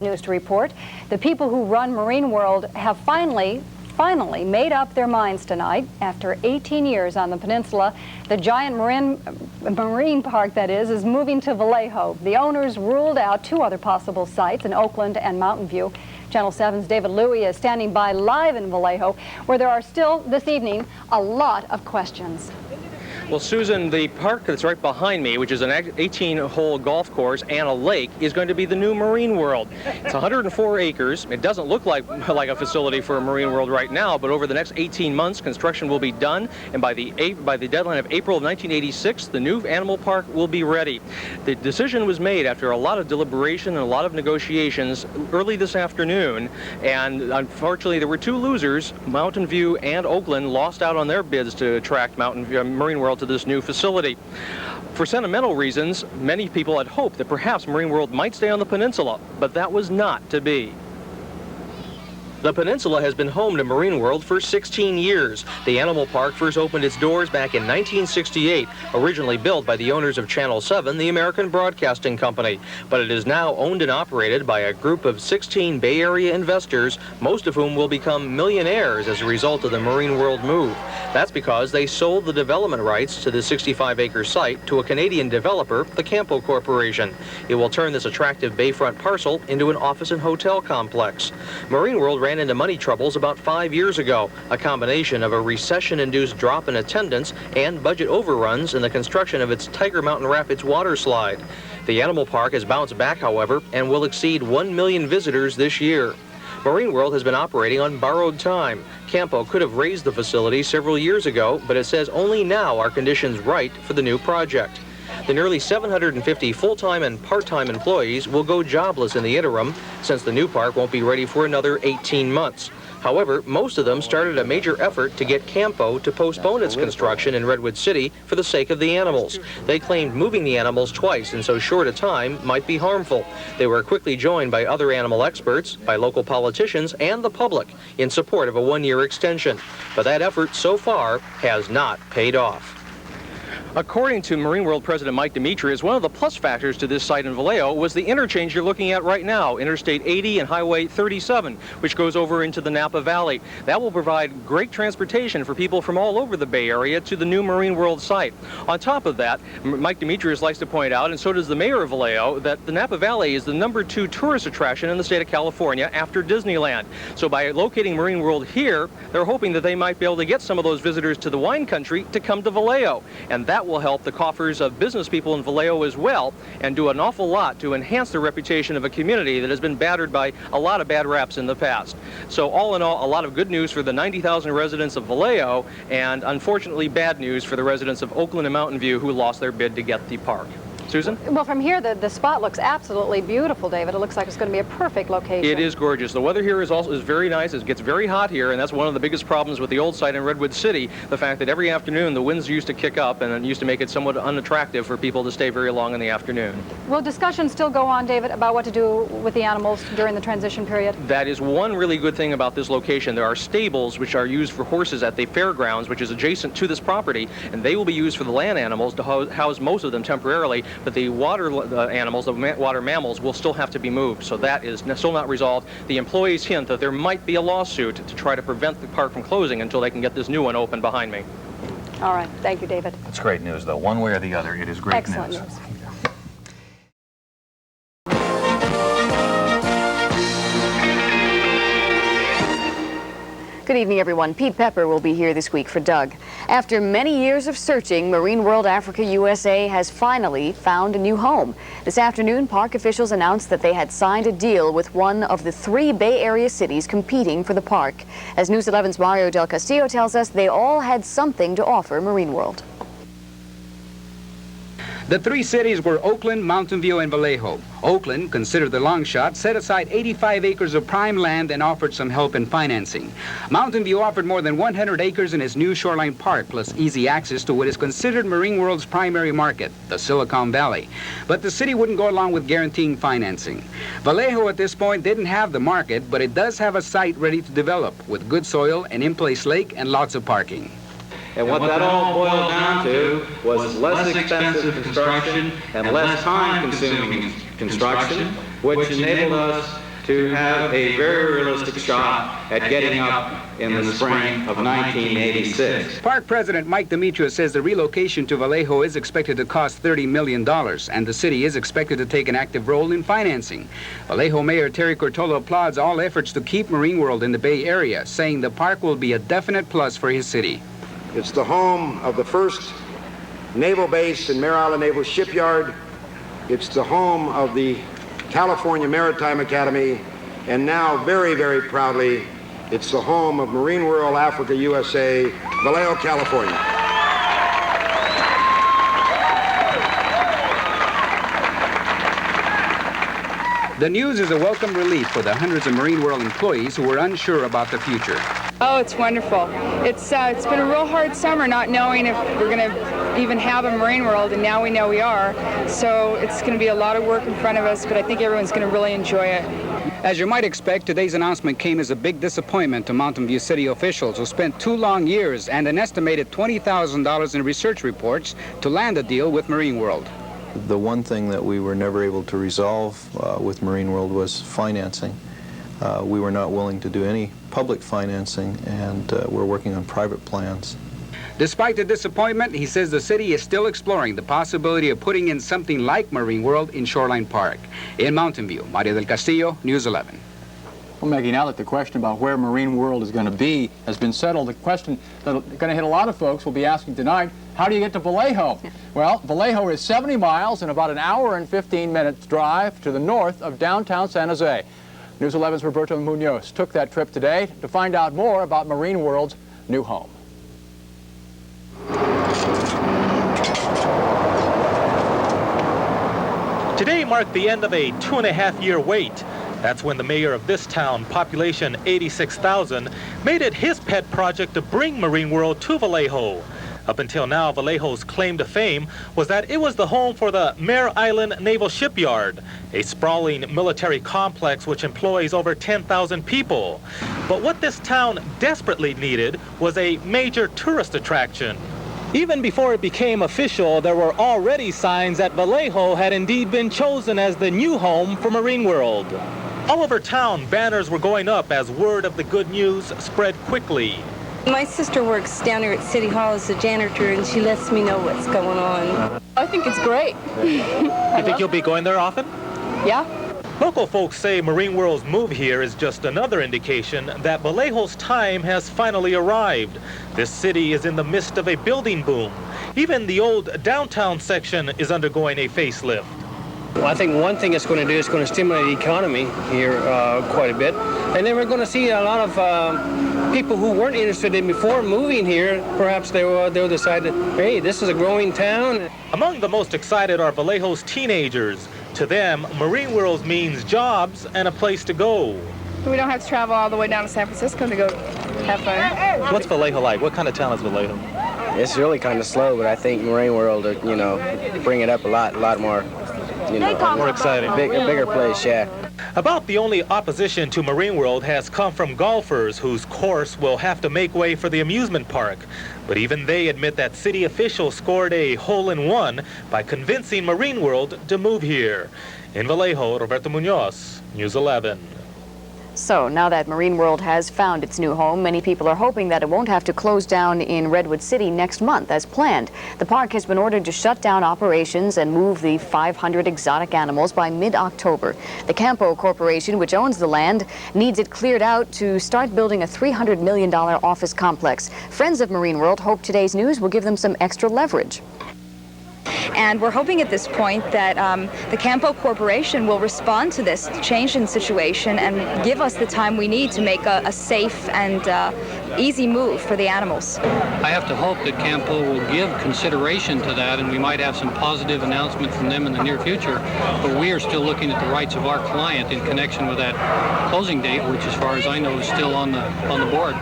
News to report. The people who run Marine World have finally made up their minds tonight. After 18 years on the peninsula, the giant marine park, that is moving to Vallejo. The owners ruled out two other possible sites in Oakland and Mountain View. Channel 7's David Louie is standing by live in Vallejo, where there are still, this evening, a lot of questions. Well, Susan, the park that's right behind me, which is an 18-hole golf course and a lake, is going to be the new Marine World. It's 104 acres. It doesn't look like a facility for a Marine World right now, but over the next 18 months, construction will be done, and by the deadline of April of 1986, the new animal park will be ready. The decision was made after a lot of deliberation and a lot of negotiations early this afternoon, and unfortunately, there were two losers. Mountain View and Oakland lost out on their bids to attract Marine World to this new facility. For sentimental reasons, many people had hoped that perhaps Marine World might stay on the peninsula, but that was not to be. The peninsula has been home to Marine World for 16 years. The animal park first opened its doors back in 1968, originally built by the owners of Channel 7, the American Broadcasting Company. But it is now owned and operated by a group of 16 Bay Area investors, most of whom will become millionaires as a result of the Marine World move. That's because they sold the development rights to the 65-acre site to a Canadian developer, the Campo Corporation. It will turn this attractive bayfront parcel into an office and hotel complex. Marine World ran into money troubles about 5 years ago, a combination of a recession-induced drop in attendance and budget overruns in the construction of its Tiger Mountain Rapids water slide. The animal park has bounced back, however, and will exceed 1 million visitors this year. Marine World has been operating on borrowed time. Campo could have raised the facility several years ago, but it says only now are conditions right for the new project. The nearly 750 full-time and part-time employees will go jobless in the interim, since the new park won't be ready for another 18 months. However, most of them started a major effort to get Campo to postpone its construction in Redwood City for the sake of the animals. They claimed moving the animals twice in so short a time might be harmful. They were quickly joined by other animal experts, by local politicians, and the public in support of a one-year extension. But that effort so far has not paid off. According to Marine World President Mike Demetrius, one of the plus factors to this site in Vallejo was the interchange you're looking at right now, Interstate 80 and Highway 37, which goes over into the Napa Valley. That will provide great transportation for people from all over the Bay Area to the new Marine World site. On top of that, Mike Demetrius likes to point out, and so does the mayor of Vallejo, that the Napa Valley is the #2 tourist attraction in the state of California after Disneyland. So by locating Marine World here, they're hoping that they might be able to get some of those visitors to the wine country to come to Vallejo. And that will help the coffers of business people in Vallejo as well, and do an awful lot to enhance the reputation of a community that has been battered by a lot of bad raps in the past. So all in all, a lot of good news for the 90,000 residents of Vallejo, and unfortunately bad news for the residents of Oakland and Mountain View who lost their bid to get the park. Susan? Well, from here, the spot looks absolutely beautiful, David. It looks like it's going to be a perfect location. It is gorgeous. The weather here is very nice. It gets very hot here, and that's one of the biggest problems with the old site in Redwood City, the fact that every afternoon the winds used to kick up, and it used to make it somewhat unattractive for people to stay very long in the afternoon. Will discussions still go on, David, about what to do with the animals during the transition period? That is one really good thing about this location. There are stables which are used for horses at the fairgrounds, which is adjacent to this property, and they will be used for the land animals to house most of them temporarily, but the water animals, the water mammals, will still have to be moved. So that is still not resolved. The employees hint that there might be a lawsuit to try to prevent the park from closing until they can get this new one open behind me. All right. Thank you, David. That's great news, though. One way or the other, it is great news. Excellent news. Good evening, everyone. Pete Pepper will be here this week for Doug. After many years of searching, Marine World Africa USA has finally found a new home. This afternoon, park officials announced that they had signed a deal with one of the 3 Bay Area cities competing for the park. As News 11's Mario Del Castillo tells us, they all had something to offer Marine World. The 3 cities were Oakland, Mountain View, and Vallejo. Oakland, considered the long shot, set aside 85 acres of prime land and offered some help in financing. Mountain View offered more than 100 acres in its new shoreline park, plus easy access to what is considered Marine World's primary market, the Silicon Valley. But the city wouldn't go along with guaranteeing financing. Vallejo at this point didn't have the market, but it does have a site ready to develop with good soil, an in-place lake, and lots of parking. And what that all boiled down to was less expensive construction and less time-consuming construction, which enabled us to have a very realistic shot at getting up in the spring of 1986. Park President Mike Demetriou says the relocation to Vallejo is expected to cost $30 million, and the city is expected to take an active role in financing. Vallejo Mayor Terry Cortola applauds all efforts to keep Marine World in the Bay Area, saying the park will be a definite plus for his city. It's the home of the first naval base in Mare Island Naval Shipyard. It's the home of the California Maritime Academy, and now very, very proudly, it's the home of Marine World Africa USA, Vallejo, California. The news is a welcome relief for the hundreds of Marine World employees who were unsure about the future. Oh, it's wonderful. It's been a real hard summer not knowing if we're going to even have a Marine World, and now we know we are. So it's going to be a lot of work in front of us, but I think everyone's going to really enjoy it. As you might expect, today's announcement came as a big disappointment to Mountain View City officials who spent 2 long years and an estimated $20,000 in research reports to land a deal with Marine World. The one thing that we were never able to resolve with Marine World was financing. We were not willing to do any public financing, and we're working on private plans. Despite the disappointment, he says the city is still exploring the possibility of putting in something like Marine World in Shoreline Park. In Mountain View, Mario del Castillo, News 11. Well, Maggie, now that the question about where Marine World is going to be has been settled, the question that's going to hit a lot of folks will be asking tonight, how do you get to Vallejo? Well, Vallejo is 70 miles and about an hour and 15 minutes drive to the north of downtown San Jose. News 11's Roberto Munoz took that trip today to find out more about Marine World's new home. Today marked the end of a 2.5-year wait. That's when the mayor of this town, population 86,000, made it his pet project to bring Marine World to Vallejo. Up until now, Vallejo's claim to fame was that it was the home for the Mare Island Naval Shipyard, a sprawling military complex which employs over 10,000 people. But what this town desperately needed was a major tourist attraction. Even before it became official, there were already signs that Vallejo had indeed been chosen as the new home for Marine World. All over town, banners were going up as word of the good news spread quickly. My sister works down here at City Hall as a janitor, and she lets me know what's going on. I think it's great. You think you'll be going there often? Yeah. Local folks say Marine World's move here is just another indication that Vallejo's time has finally arrived. This city is in the midst of a building boom. Even the old downtown section is undergoing a facelift. Well, I think one thing it's going to do is going to stimulate the economy here quite a bit. And then we're going to see a lot of people who weren't interested in before moving here. Perhaps they'll decide that, hey, this is a growing town. Among the most excited are Vallejo's teenagers. To them, Marine World means jobs and a place to go. We don't have to travel all the way down to San Francisco to go have fun. What's Vallejo like? What kind of town is Vallejo? It's really kind of slow, but I think Marine World, bring it up a lot more, more exciting. A bigger place, yeah. About the only opposition to Marine World has come from golfers whose course will have to make way for the amusement park. But even they admit that city officials scored a hole-in-one by convincing Marine World to move here. In Vallejo, Roberto Munoz, News 11. So now that Marine World has found its new home, many people are hoping that it won't have to close down in Redwood City next month as planned. The park has been ordered to shut down operations and move the 500 exotic animals by mid-October. The Campo Corporation, which owns the land, needs it cleared out to start building a $300 million office complex. Friends of Marine World hope today's news will give them some extra leverage. And we're hoping at this point that the Campo Corporation will respond to this change in situation and give us the time we need to make a safe and easy move for the animals. I have to hope that Campo will give consideration to that, and we might have some positive announcement from them in the near future. But we are still looking at the rights of our client in connection with that closing date, which as far as I know is still on the board.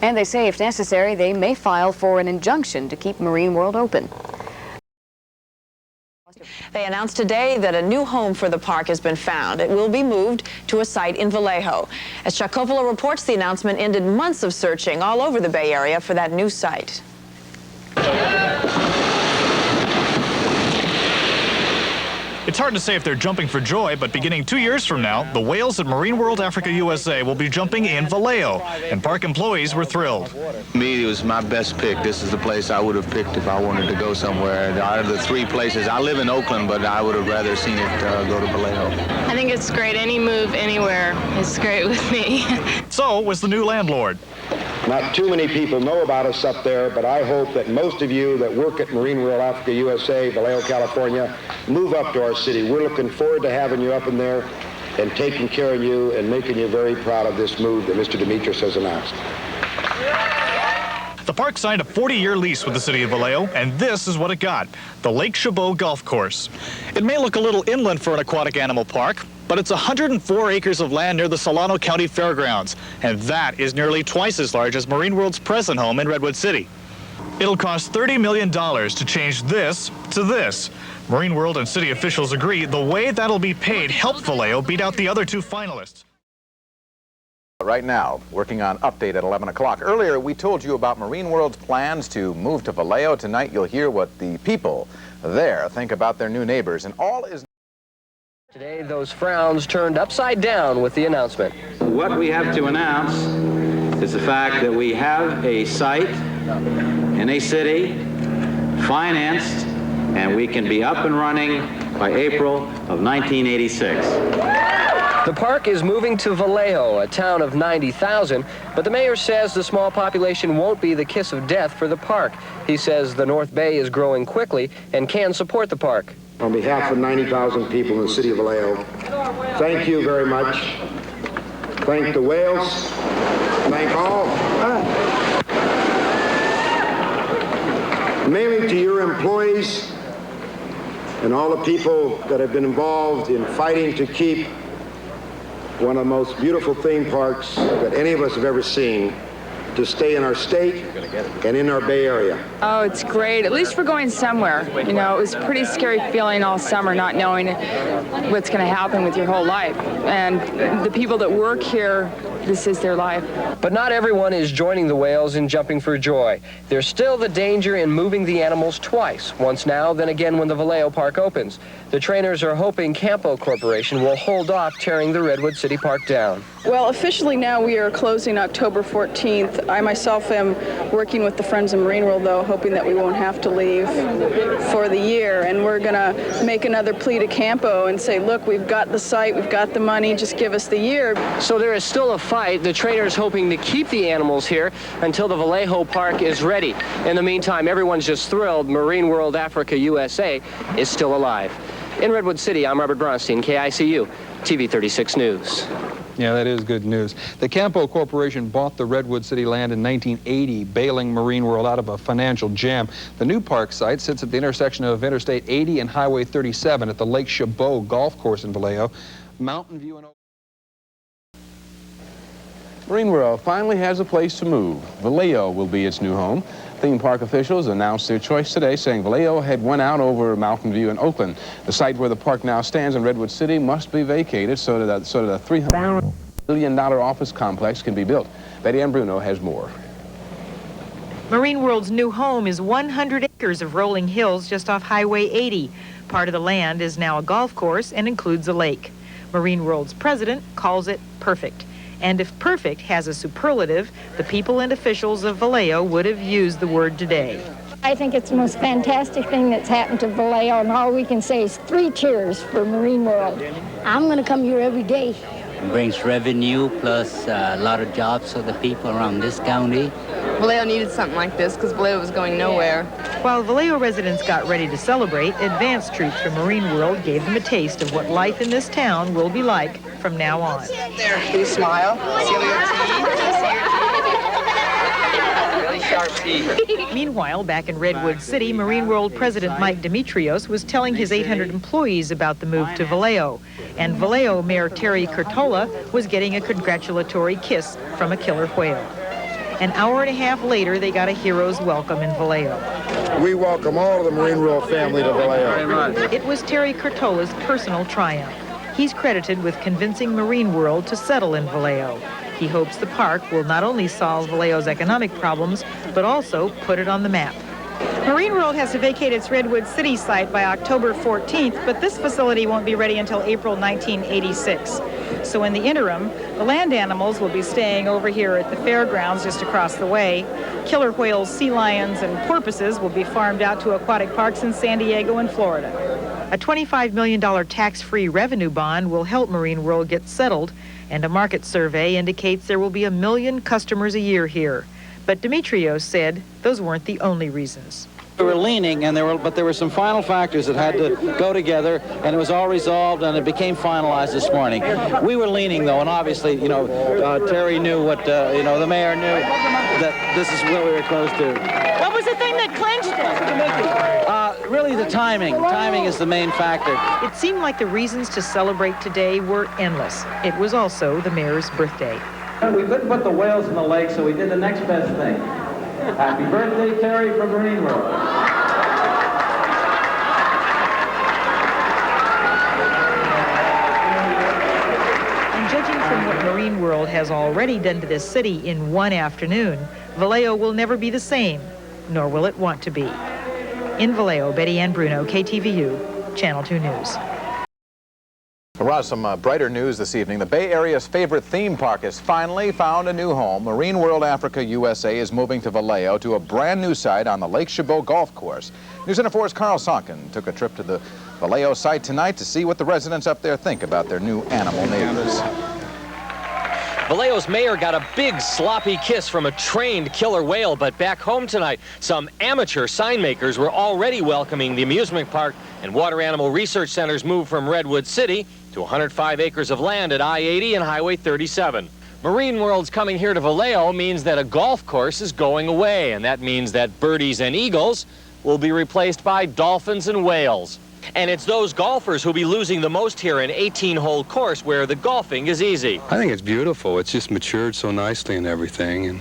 And they say if necessary, they may file for an injunction to keep Marine World open. They announced today that a new home for the park has been found. It will be moved to a site in Vallejo. As Chuck Coppola reports, the announcement ended months of searching all over the Bay Area for that new site. It's hard to say if they're jumping for joy, but beginning 2 years from now, the whales at Marine World Africa USA will be jumping in Vallejo, and park employees were thrilled. Me, it was my best pick. This is the place I would have picked if I wanted to go somewhere. Out of the 3 places, I live in Oakland, but I would have rather seen it go to Vallejo. I think it's great. Any move anywhere is great with me. So was the new landlord. Not too many people know about us up there, but I hope that most of you that work at Marine World Africa USA, Vallejo, California, move up to our city. We're looking forward to having you up in there and taking care of you and making you very proud of this move that Mr. Demetrius has announced. The park signed a 40-year lease with the city of Vallejo, and this is what it got, the Lake Chabot Golf Course. It may look a little inland for an aquatic animal park, but it's 104 acres of land near the Solano County Fairgrounds, and that is nearly twice as large as Marine World's present home in Redwood City. It'll cost $30 million to change this to this. Marine World and city officials agree the way that'll be paid helped Vallejo beat out the other 2 finalists. Right now, working on Update at 11 o'clock. Earlier, we told you about Marine World's plans to move to Vallejo. Tonight, you'll hear what the people there think about their new neighbors. And all is... Today, those frowns turned upside down with the announcement. What we have to announce is the fact that we have a site in a city financed, and we can be up and running by April of 1986. The park is moving to Vallejo, a town of 90,000, but the mayor says the small population won't be the kiss of death for the park. He says the North Bay is growing quickly and can support the park. On behalf of 90,000 people in the city of Vallejo, thank you very much. Thank the whales. Thank all. Mainly to your employees and all the people that have been involved in fighting to keep one of the most beautiful theme parks that any of us have ever seen to stay in our state and in our Bay Area. Oh, it's great. At least we're going somewhere. You know, it was a pretty scary feeling all summer not knowing what's going to happen with your whole life. And the people that work here, this is their life. But not everyone is joining the whales in jumping for joy. There's still the danger in moving the animals twice, once now, then again when the Vallejo Park opens. The trainers are hoping Campo Corporation will hold off tearing the Redwood City Park down. Well, officially now we are closing October 14th. I myself am working with the Friends of Marine World, though, hoping that we won't have to leave for the year. And we're going to make another plea to Campo and say, look, we've got the site, we've got the money, just give us the year. So there is still a fight. The trainers hoping to keep the animals here until the Vallejo Park is ready. In the meantime, everyone's just thrilled Marine World Africa USA is still alive. In Redwood City, I'm Robert Bronstein, KICU, TV 36 News. Yeah, that is good news. The Campo Corporation bought the Redwood City land in 1980, bailing Marine World out of a financial jam. The new park site sits at the intersection of Interstate 80 and Highway 37 at the Lake Chabot Golf Course in Vallejo. Mountain View and... Marine World finally has a place to move. Vallejo will be its new home. Theme park officials announced their choice today, saying Vallejo had won out over Mountain View and Oakland. The site where the park now stands in Redwood City must be vacated so that a $300 billion office complex can be built. Betty Ann Bruno has more. Marine World's new home is 100 acres of rolling hills just off Highway 80. Part of the land is now a golf course and includes a lake. Marine World's president calls it perfect. And if perfect has a superlative, the people and officials of Vallejo would have used the word today. I think it's the most fantastic thing that's happened to Vallejo, and all we can say is 3 cheers for Marine World. I'm going to come here every day. It brings revenue plus a lot of jobs for the people around this county. Vallejo needed something like this because Vallejo was going nowhere. While Vallejo residents got ready to celebrate, advanced troops from Marine World gave them a taste of what life in this town will be like from now on. There, please smile. Seal your teeth. Really sharp teeth. Meanwhile, back in Redwood City, Marine World President Mike Demetrios was telling his 800 employees about the move to Vallejo. And Vallejo Mayor Terry Curtola was getting a congratulatory kiss from a killer whale. An hour and a half later, they got a hero's welcome in Vallejo. We welcome all of the Marine World family to Vallejo. It was Terry Curtola's personal triumph. He's credited with convincing Marine World to settle in Vallejo. He hopes the park will not only solve Vallejo's economic problems, but also put it on the map. Marine World has to vacate its Redwood City site by October 14th, but this facility won't be ready until April 1986. So in the interim, the land animals will be staying over here at the fairgrounds just across the way. Killer whales, sea lions, and porpoises will be farmed out to aquatic parks in San Diego and Florida. A $25 million tax-free revenue bond will help Marine World get settled, and a market survey indicates there will be 1 million customers a year here. But Demetrios said those weren't the only reasons. We were leaning, but there were some final factors that had to go together, and it was all resolved, and it became finalized this morning. We were leaning, though, and obviously, Terry knew what, the mayor knew that this is what we were close to. What was the thing that clinched it? Really the timing. Timing is the main factor. It seemed like the reasons to celebrate today were endless. It was also the mayor's birthday. We couldn't put the whales in the lake, so we did the next best thing. Happy birthday, Terry, from Marine World. And judging from what Marine World has already done to this city in one afternoon, Vallejo will never be the same, nor will it want to be. In Vallejo, Betty Ann Bruno, KTVU, Channel 2 News. Roz, some brighter news this evening. The Bay Area's favorite theme park has finally found a new home. Marine World Africa USA is moving to Vallejo to a brand new site on the Lake Chabot Golf Course. News Center 4's Carl Sonkin took a trip to the Vallejo site tonight to see what the residents up there think about their new animal neighbors. Vallejo's mayor got a big sloppy kiss from a trained killer whale, but back home tonight, some amateur sign makers were already welcoming the amusement park and water animal research center's move from Redwood City to 105 acres of land at I-80 and Highway 37. Marine World's coming here to Vallejo means that a golf course is going away, and that means that birdies and eagles will be replaced by dolphins and whales. And it's those golfers who'll be losing the most here, an 18-hole course where the golfing is easy. I think it's beautiful. It's just matured so nicely and everything,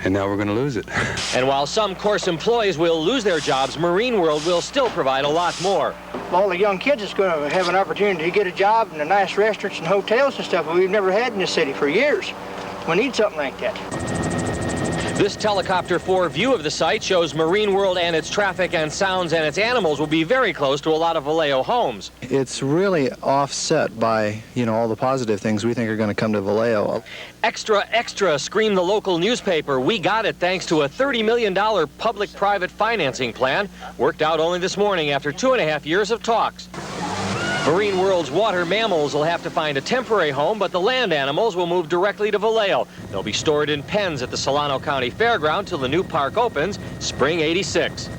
and now we're going to lose it. And while some course employees will lose their jobs, Marine World will still provide a lot more. All the young kids is going to have an opportunity to get a job in the nice restaurants and hotels and stuff that we've never had in this city for years. We need something like that. This helicopter 4 view of the site shows Marine World and its traffic and sounds and its animals will be very close to a lot of Vallejo homes. It's really offset by, all the positive things we think are going to come to Vallejo. Extra, extra, screamed the local newspaper. We got it thanks to a $30 million public-private financing plan, worked out only this morning after 2.5 years of talks. Marine World's water mammals will have to find a temporary home, but the land animals will move directly to Vallejo. They'll be stored in pens at the Solano County Fairground till the new park opens, spring '86.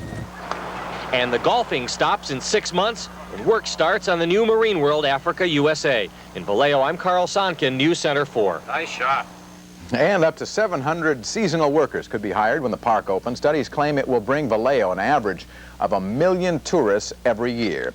And the golfing stops in 6 months, and work starts on the new Marine World Africa USA. In Vallejo, I'm Carl Sonkin, News Center 4. Nice shot. And up to 700 seasonal workers could be hired when the park opens. Studies claim it will bring Vallejo an average of 1 million tourists every year.